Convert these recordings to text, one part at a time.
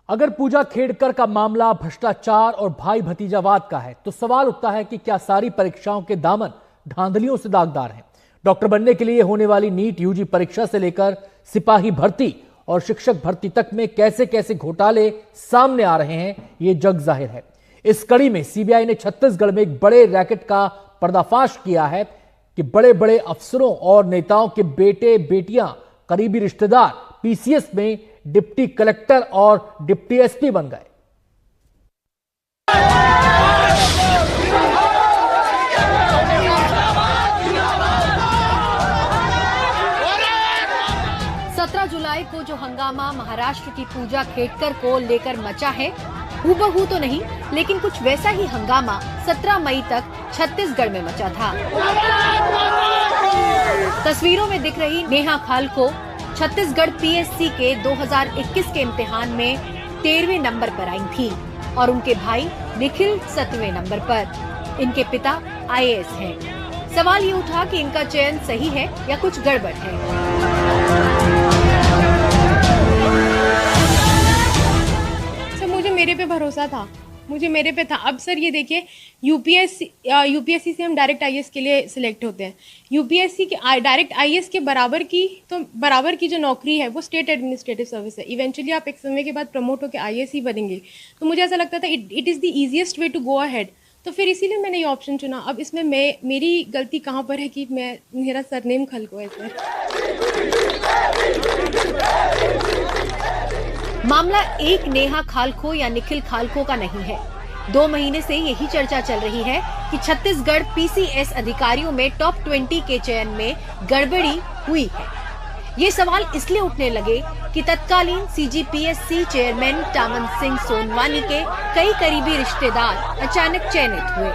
अगर पूजा खेड़कर का मामला भ्रष्टाचार और भाई भतीजावाद का है तो सवाल उठता है कि क्या सारी परीक्षाओं के दामन धांधलियों से दागदार हैं। डॉक्टर बनने के लिए होने वाली नीट यूजी परीक्षा से लेकर सिपाही भर्ती और शिक्षक भर्ती तक में कैसे कैसे घोटाले सामने आ रहे हैं, ये जग जाहिर है। इस कड़ी में सीबीआई ने छत्तीसगढ़ में एक बड़े रैकेट का पर्दाफाश किया है कि बड़े बड़े अफसरों और नेताओं के बेटे बेटियां, करीबी रिश्तेदार पीसीएस में डिप्टी कलेक्टर और डिप्टी एसपी बन गए। जुलाई को जो हंगामा महाराष्ट्र की पूजा खेड़कर को लेकर मचा है, हूबहू तो नहीं लेकिन कुछ वैसा ही हंगामा 17 मई तक छत्तीसगढ़ में मचा था। तस्वीरों में दिख रही नेहा खालको छत्तीसगढ़ पीएससी के 2021 के इम्तिहान में 13वें नंबर पर आई थी और उनके भाई निखिल 7वें नंबर पर। इनके पिता आईएएस हैं। सवाल ये उठा कि इनका चयन सही है या कुछ गड़बड़ है। मुझे मेरे पे भरोसा था, मेरे पे था। अब सर ये देखिए, यूपीएससी से हम डायरेक्ट आईएएस के लिए सिलेक्ट होते हैं। यूपीएससी के डायरेक्ट आईएएस के बराबर की जो नौकरी है वो स्टेट एडमिनिस्ट्रेटिव सर्विस है। इवेंचुअली आप एक समय के बाद प्रमोट होकर आईएएस ही बनेंगे। तो मुझे ऐसा लगता था it is the easiest way to go ahead. तो फिर इसीलिए मैंने ये ऑप्शन चुना। अब इसमें मेरी गलती कहाँ पर है कि मेरा सरनेम खलको है सर। मामला एक नेहा खालको या निखिल खालको का नहीं है। 2 महीने से यही चर्चा चल रही है कि छत्तीसगढ़ पीसीएस अधिकारियों में टॉप 20 के चयन में गड़बड़ी हुई है। ये सवाल इसलिए उठने लगे कि तत्कालीन सीजीपीएससी चेयरमैन टामन सिंह सोनवानी के कई करीबी रिश्तेदार अचानक चयनित हुए।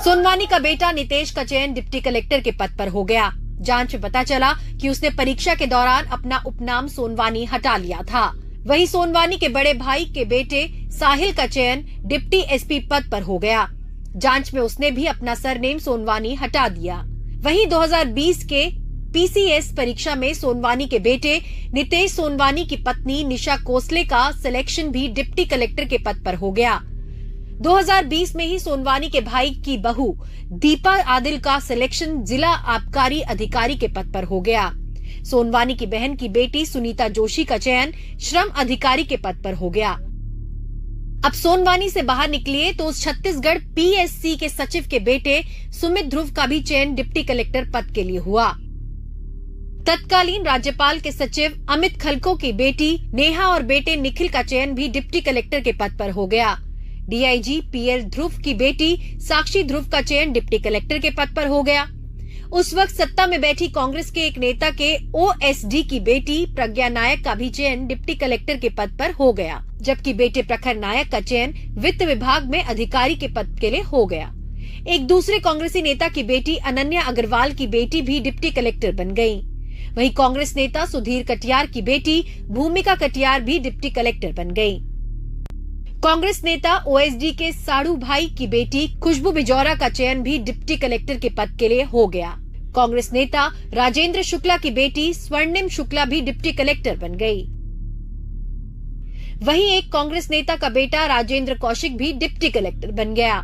सोनवानी का बेटा नितेश का चयन डिप्टी कलेक्टर के पद पर हो गया। जांच में पता चला कि उसने परीक्षा के दौरान अपना उपनाम सोनवानी हटा लिया था। वहीं सोनवानी के बड़े भाई के बेटे साहिल का चयन डिप्टी एसपी पद पर हो गया। जांच में उसने भी अपना सरनेम सोनवानी हटा दिया। वहीं 2020 के पीसीएस परीक्षा में सोनवानी के बेटे नितेश सोनवानी की पत्नी निशा कोसले का सिलेक्शन भी डिप्टी कलेक्टर के पद पर हो गया। 2020 में ही सोनवानी के भाई की बहू दीपा आदिल का सिलेक्शन जिला आबकारी अधिकारी के पद पर हो गया। सोनवानी की बहन की बेटी सुनीता जोशी का चयन श्रम अधिकारी के पद पर हो गया। अब सोनवानी से बाहर निकलिए तो उस छत्तीसगढ़ पीएससी के सचिव के बेटे सुमित ध्रुव का भी चयन डिप्टी कलेक्टर पद के लिए हुआ। तत्कालीन राज्यपाल के सचिव अमित खलको की बेटी नेहा और बेटे निखिल का चयन भी डिप्टी कलेक्टर के पद पर हो गया। डीआईजी पीएल ध्रुव की बेटी साक्षी ध्रुव का चयन डिप्टी कलेक्टर के पद पर हो गया। उस वक्त सत्ता में बैठी कांग्रेस के एक नेता के ओएसडी की बेटी प्रज्ञा नायक का भी चयन डिप्टी कलेक्टर के पद पर हो गया, जबकि बेटे प्रखर नायक का चयन वित्त विभाग में अधिकारी के पद के लिए हो गया। एक दूसरे कांग्रेसी नेता की बेटी अनन्या अग्रवाल की बेटी भी डिप्टी कलेक्टर बन गयी। वहीं कांग्रेस नेता सुधीर कटियार की बेटी भूमिका कटियार भी डिप्टी कलेक्टर बन गयी। कांग्रेस नेता ओएसडी के साड़ू भाई की बेटी खुशबू बिजौरा का चयन भी डिप्टी कलेक्टर के पद के लिए हो गया। कांग्रेस नेता राजेंद्र शुक्ला की बेटी स्वर्णिम शुक्ला भी डिप्टी कलेक्टर बन गई। वहीं एक कांग्रेस नेता का बेटा राजेंद्र कौशिक भी डिप्टी कलेक्टर बन गया।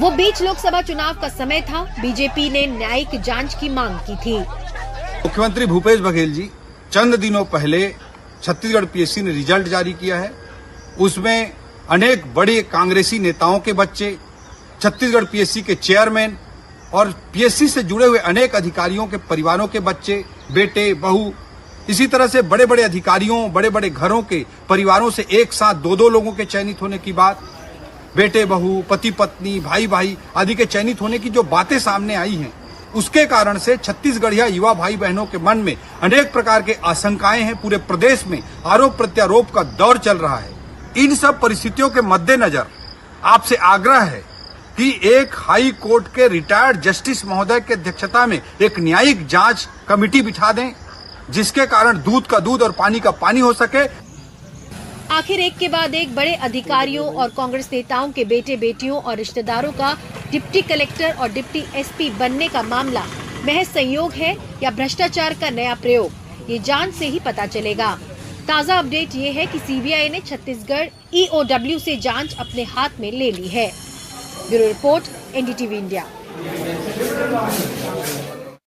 वो बीच लोकसभा चुनाव का समय था। बीजेपी ने न्यायिक जांच की मांग की थी। मुख्यमंत्री भूपेश बघेल जी चंद दिनों पहले छत्तीसगढ़ पीएससी ने रिजल्ट जारी किया है। उसमें अनेक बड़े कांग्रेसी नेताओं के बच्चे, छत्तीसगढ़ पीएससी के चेयरमैन और पीएससी से जुड़े हुए अनेक अधिकारियों के परिवारों के बच्चे, बेटे, बहू, इसी तरह से बड़े बड़े अधिकारियों, बड़े बड़े घरों के परिवारों से एक साथ 2-2 लोगों के चयनित होने की बात, बेटे बहू, पति पत्नी, भाई भाई आदि के चयनित होने की जो बातें सामने आई हैं, उसके कारण से छत्तीसगढ़िया युवा भाई बहनों के मन में अनेक प्रकार के आशंकाएं हैं। पूरे प्रदेश में आरोप प्रत्यारोप का दौर चल रहा है। इन सब परिस्थितियों के मद्देनजर आपसे आग्रह है कि एक हाई कोर्ट के रिटायर्ड जस्टिस महोदय की अध्यक्षता में एक न्यायिक जांच कमेटी बिठा दें, जिसके कारण दूध का दूध और पानी का पानी हो सके। आखिर एक के बाद एक बड़े अधिकारियों और कांग्रेस नेताओं के बेटे बेटियों और रिश्तेदारों का डिप्टी कलेक्टर और डिप्टी एसपी बनने का मामला महज संयोग है या भ्रष्टाचार का नया प्रयोग, ये जांच से ही पता चलेगा। ताजा अपडेट ये है कि सीबीआई ने छत्तीसगढ़ EOW से जांच अपने हाथ में ले ली है। Bureau report, NDTV India.